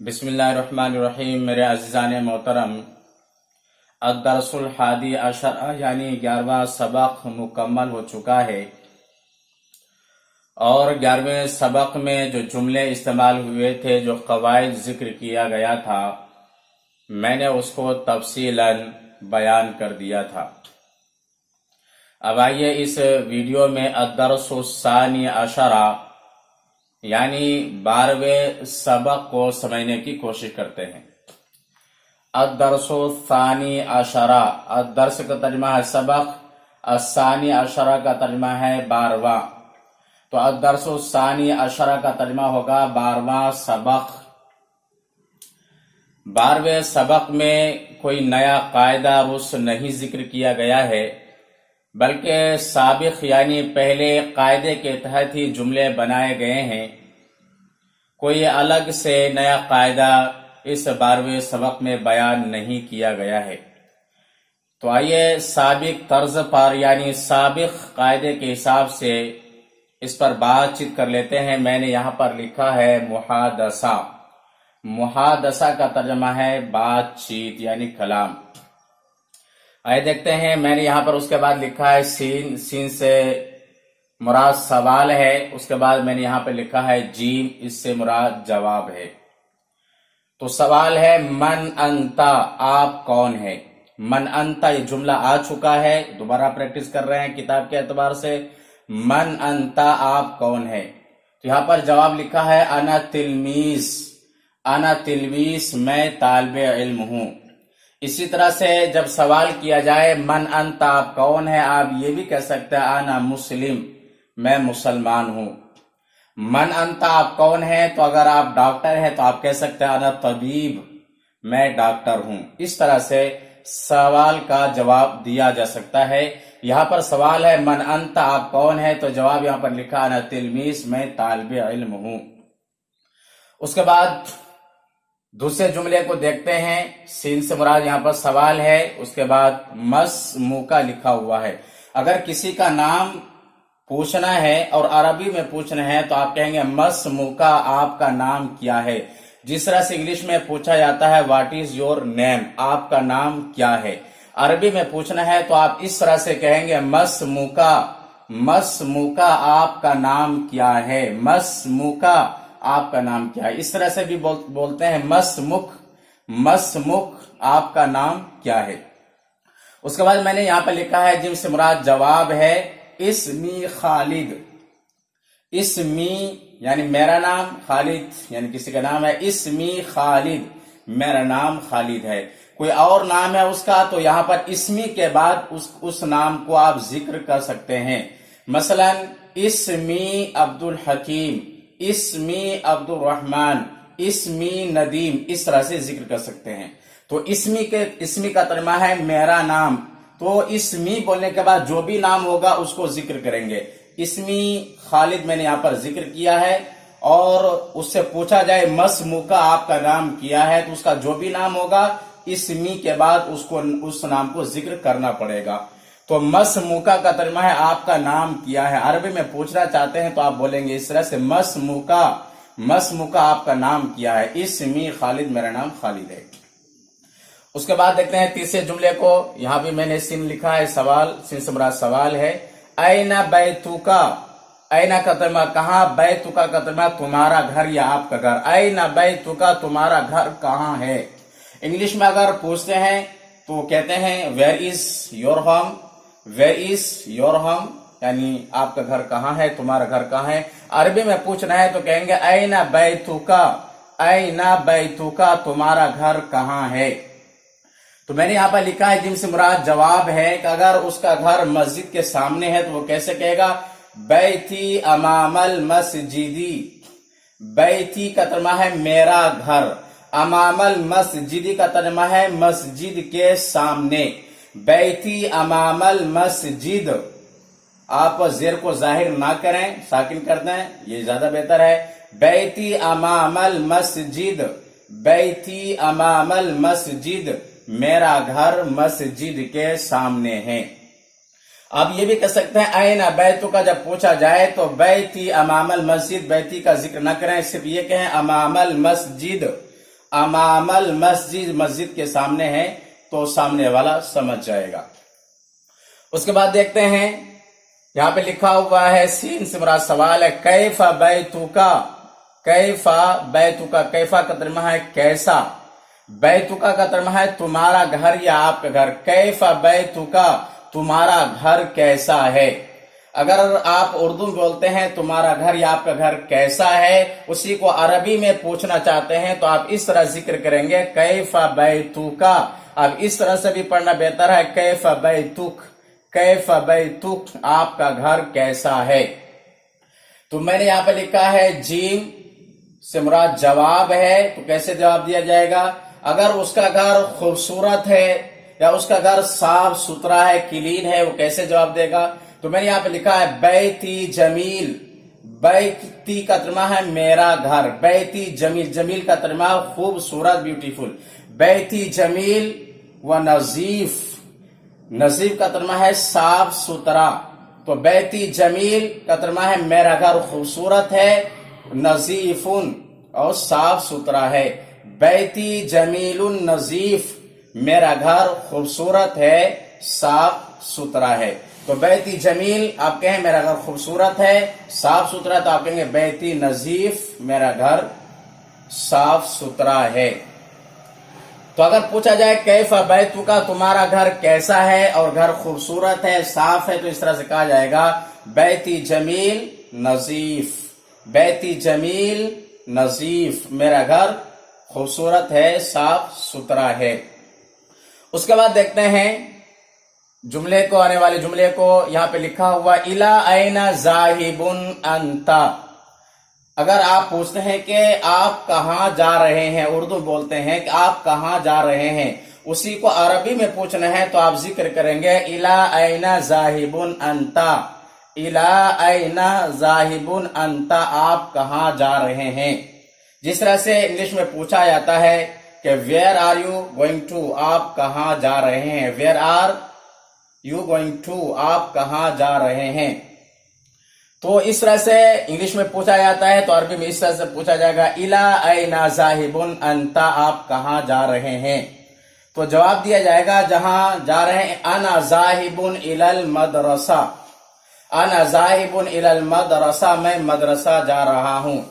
बिस्मिल्लाहिर्रहमानिर्रहीम। मेरे अज़ीज़ान मोहतरम, अद-दरसुल हादी अशर यानी 11वां सबक मुकम्मल हो चुका है और 11वें सबक में जो जुमले इस्तेमाल हुए थे, जो क़वाइद ज़िक्र किया गया था, मैंने उसको तफसीलन बयान कर दिया था। अब आइए इस वीडियो में अद-दरसुस्सानी अशरा यानी 12वें सबक को समझने की कोशिश करते हैं। अद-दरसुस्सानी अशरा, अद-दर्स का तर्जुमा है सबक, अस्सानी अशरा का तर्जुमा है 12वां। तो अद-दरसुस्सानी अशरा का तर्जुमा होगा 12वां सबक। 12वें सबक में कोई नया कायदा रुस नहीं जिक्र किया गया है, बल्कि साबिक यानी पहले कायदे के तहत ही जुमले बनाए गए हैं। कोई अलग से नया कायदा इस 12वें सबक में बयान नहीं किया गया है। तो आइए साबिक तर्ज पर यानी साबिक कायदे के हिसाब से इस पर बातचीत कर लेते हैं। मैंने यहाँ पर लिखा है मुहादसा। मुहादसा का तर्जमा है बातचीत यानी कलाम। आइए देखते हैं। मैंने यहाँ पर उसके बाद लिखा है सीन, सीन से मुराद सवाल है। उसके बाद मैंने यहाँ पे लिखा है जीम, इससे मुराद जवाब है। तो सवाल है मन अंता, आप कौन है। मन अंता ये जुमला आ चुका है, दोबारा प्रैक्टिस कर रहे हैं किताब के एतबार से। मन अंता, आप कौन है। तो यहाँ पर जवाब लिखा है अना तिलमीस, अना तिलमीस, मैं तालिबे इल्म हूँ। इसी तरह से जब सवाल किया जाए मन अंता, आप कौन है, आप ये भी कह सकते हैं अना मुस्लिम, मैं मुसलमान हूँ। मन अंता, आप कौन है, तो अगर आप डॉक्टर हैं तो आप कह सकते हैं अना तबीब, मैं डॉक्टर हूँ। इस तरह से सवाल का जवाब दिया जा सकता है। यहाँ पर सवाल है मन अंता, आप कौन है, तो जवाब यहाँ पर लिखा अना तिलमीस, मैं तालिबे इल्म हूँ। उसके बाद दूसरे जुमले को देखते हैं। सीन से मुराद यहाँ पर सवाल है, उसके बाद मसमुका लिखा हुआ है। अगर किसी का नाम पूछना है और अरबी में पूछना है तो आप कहेंगे मसमुका, आपका नाम क्या है। जिस तरह से इंग्लिश में पूछा जाता है व्हाट इज योर नेम, आपका नाम क्या है। अरबी में पूछना है तो आप इस तरह से कहेंगे मसमुका, मसमुका, आपका नाम क्या है। मसमुका, आपका नाम क्या है। इस तरह से भी बोलते हैं मसमुख, मसमुख, आपका नाम क्या है। उसके बाद मैंने यहाँ पर लिखा है जिनसे मुराद जवाब है इस्मी खालिद। इस्मी यानी मेरा नाम, खालिद यानी किसी का नाम है। इस्मी खालिद, मेरा नाम खालिद है। कोई और नाम है उसका तो यहाँ पर इस्मी के बाद उस नाम को आप जिक्र कर सकते हैं। मसलन इस्मी अब्दुल हकीम, इस्मी अब्दुल रहमान, इस्मी नदीम, इस तरह से जिक्र कर सकते हैं। तो इस्मी का तर्जुमा है मेरा नाम। तो इस्मी बोलने के बाद जो भी नाम होगा उसको जिक्र करेंगे। इस्मी खालिद मैंने यहाँ पर जिक्र किया है और उससे पूछा जाए मसमुका, आपका नाम क्या है, तो उसका जो भी नाम होगा इस्मी के बाद उसको उस नाम को जिक्र करना पड़ेगा। तो मसमुका का तर्जुमा है आपका नाम क्या है। अरबी में पूछना चाहते हैं तो आप बोलेंगे इस तरह से मसमुका, मसमुका, आपका नाम क्या है। इस्मी खालिद, मेरा नाम खालिद है। उसके बाद देखते हैं तीसरे जुमले को। यहाँ भी मैंने सिन लिखा है सवाल, सिन से मुराद सवाल है। ऐना बैतुका, ऐना का तर्जुमा कहाँ, बैतुका का तर्जुमा तुम्हारा घर या आपका घर। ऐना बैतुका, तुम्हारा घर कहाँ है। इंग्लिश में अगर पूछते हैं तो कहते हैं where is your home, where is your home यानी आपका घर कहाँ है, तुम्हारा घर कहाँ है। अरबी में पूछना है तो कहेंगे ऐना बैतुका, ऐना बैतुका, तुम्हारा घर कहाँ है। तो मैंने यहाँ पर लिखा है जिनसे मुराद जवाब है कि अगर उसका घर मस्जिद के सामने है तो वो कैसे कहेगा बैती अमामल मस्जिदी। बैती का तर्जुमा है मेरा घर, अमामल मस्जिदी का तर्जुमा है मस्जिद के सामने। बैती अमामल मस्जिद, आप जेर को जाहिर ना करें, साकिन कर दें, ये ज्यादा बेहतर है। बैती अमामल मस्जिद, बैती अमामल मस्जिद, मेरा घर मस्जिद के सामने है। आप ये भी कह सकते हैं ऐना बैतु का जब पूछा जाए तो बैती अमामल मस्जिद, बैती का जिक्र न करें, सिर्फ ये कहें अमामल मस्जिद, अमामल मस्जिद, मस्जिद के सामने है, तो सामने वाला समझ जाएगा। उसके बाद देखते हैं, यहाँ पे लिखा हुआ है सीन से मुराद सवाल है, कैफा बैतुका। कैफा बैतुका, कैफा का तर्जुमा है कैसा, बैतुका का तर्जुमा है तुम्हारा घर या आपका घर। कैफा बैतुका, तुम्हारा घर कैसा है। अगर आप उर्दू में बोलते हैं तुम्हारा घर या आपका घर कैसा है, उसी को अरबी में पूछना चाहते हैं तो आप इस तरह जिक्र करेंगे, कैफा बैतुका। अब इस तरह से भी पढ़ना बेहतर है, कैफा बैतुक, कैफा बैतुक, आपका घर कैसा है। तो मैंने यहां पे लिखा है जीम से मुराद जवाब है, तो कैसे जवाब दिया जाएगा। अगर उसका घर खूबसूरत है या उसका घर साफ सुथरा है, क्लीन है, वो कैसे जवाब देगा। तो मैंने यहाँ पे लिखा है बैती जमील। बैती का तर्जुमा है मेरा घर, बैती जमील, जमील का तर्जुमा खूबसूरत, ब्यूटीफुल। बैती जमील व नजीफ, नजीफ का तर्जुमा है साफ सुथरा। तो बैती जमील का तर्जुमा है मेरा घर खूबसूरत है, नजीफुन और साफ सुथरा है। बैती जमीलुन नजीफ, मेरा घर खूबसूरत है, साफ सुथरा है। तो बैती जमील आप कहें मेरा घर खूबसूरत है, साफ सुथरा, तो आप कहेंगे बैती नजीफ, मेरा घर साफ सुथरा है। तो अगर पूछा जाए कैफा बैतुका, तुम्हारा घर कैसा है और घर खूबसूरत है, साफ है, तो इस तरह से कहा जाएगा बैती जमील नजीफ, बैती जमील नजीफ, मेरा घर खूबसूरत है, साफ सुथरा है। उसके बाद देखते हैं जुमले को, आने वाले जुमले को। यहां पे लिखा हुआ इला ऐना जाहिबुन अंता। अगर आप पूछते हैं कि आप कहां जा रहे हैं, उर्दू बोलते हैं कि आप कहां जा रहे हैं, उसी को अरबी में पूछना है तो आप जिक्र करेंगे इला ऐना जाहिबुन अंता, इला ऐना जाहिबुन अंता, आप कहां जा रहे हैं। जिस तरह से इंग्लिश में पूछा जाता है कि where are you going to, आप कहां जा रहे हैं, where are you going to, आप कहां जा रहे हैं। तो इस तरह से इंग्लिश में पूछा जाता है, तो अरबी में इस तरह से पूछा जाएगा इला ऐना जाहिबुन अंता, आप कहां जा रहे हैं। तो जवाब दिया जाएगा जहां जा रहे हैं, अना जाहिबुन इलल मदरसा, अना जाहिबुन इलल मदरसा, मैं मदरसा जा रहा हूं।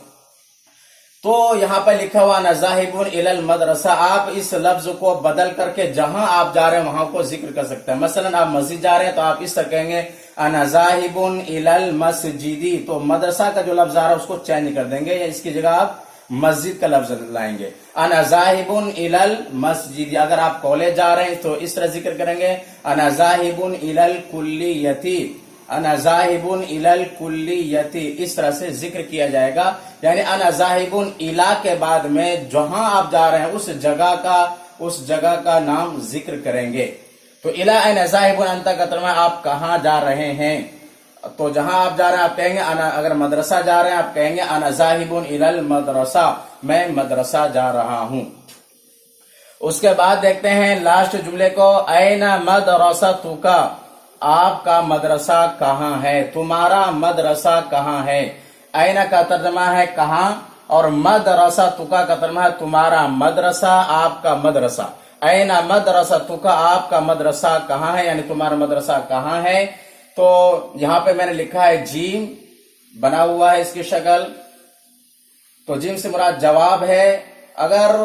तो यहां पर लिखा हुआ नजाहिबुन इलल मदरसा, आप इस लफ्ज को बदल करके जहां आप जा रहे हैं वहां को जिक्र कर सकते हैं। मसलन आप मस्जिद जा रहे हैं तो आप इस तरह कहेंगे अनजाहिबुन इलल मस्जिदी, तो मदरसा का जो लफ्ज आ रहा है उसको चेंज कर देंगे, या इसकी जगह आप मस्जिद का लफ्ज लाएंगे, अनजाहिबुन इलल मस्जिदी। अगर आप कॉलेज जा रहे हैं तो इस तरह जिक्र करेंगे अनजाहिबुन इलल कुल्लियती, अनजाहिबुन इलल कुल्लियती, इस तरह से जिक्र किया जाएगा। यानी अनजाहिबुन इला के बाद में जहां आप जा रहे हैं उस जगह का नाम जिक्र करेंगे। तो इला अनजाहिबुन अंता का तर्जुमा आप कहां जा रहे हैं, तो जहां आप जा रहे हैं आप कहेंगे अगर मदरसा जा रहे हैं आप कहेंगे अनजाहिबुन इलल मदरसा, मैं मदरसा जा रहा हूं। उसके बाद देखते हैं लास्ट जुमले को, ऐना मदरसतुका, आपका मदरसा कहाँ है, तुम्हारा मदरसा कहाँ है। ऐना का तर्जमा है कहाँ, और मदरसा तुका का तर्जमा है तुम्हारा मदरसा, आपका मदरसा। ऐना मदरसा तुका, आपका मदरसा कहाँ है, यानी तुम्हारा मदरसा कहाँ है। तो यहां पे मैंने लिखा है जीम बना हुआ है इसकी शक्ल, तो जीम से मुराद जवाब है। अगर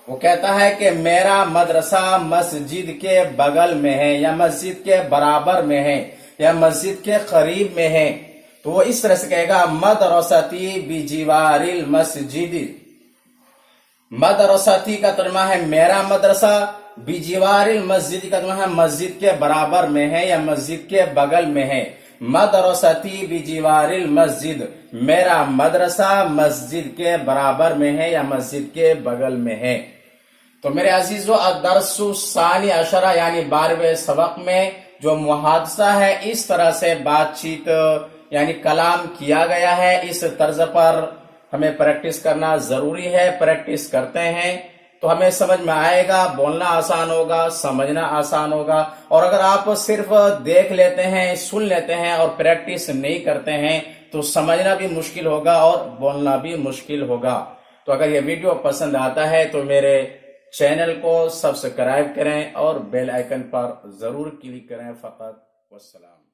वो कहता है कि मेरा मदरसा मस्जिद के बगल में है, या मस्जिद के बराबर में है, या मस्जिद के करीब में है, तो वो इस तरह से कहेगा मदरसती बिजिवारिल मस्जिद। मदरसती का तर्जुमा है मेरा मदरसा, बिजिवारिल मस्जिद का तर्जुमा है मस्जिद के बराबर में है या मस्जिद के बगल में है। मदरसती बिजिवारिल मस्जिद, मेरा मदरसा मस्जिद के बराबर में है या मस्जिद के बगल में है। तो मेरे अजीजों, अदरसु सानी अशरा यानी 12वें सबक में जो मुहादसा है, इस तरह से बातचीत यानी कलाम किया गया है। इस तर्ज पर हमें प्रैक्टिस करना जरूरी है। प्रैक्टिस करते हैं तो हमें समझ में आएगा, बोलना आसान होगा, समझना आसान होगा। और अगर आप सिर्फ देख लेते हैं, सुन लेते हैं और प्रैक्टिस नहीं करते हैं तो समझना भी मुश्किल होगा और बोलना भी मुश्किल होगा। تو اگر یہ ویڈیو پسند آتا ہے تو میرے چینل کو سبسکرائب کریں اور بیل آئیکن پر ضرور کلک کریں فقط. والسلام.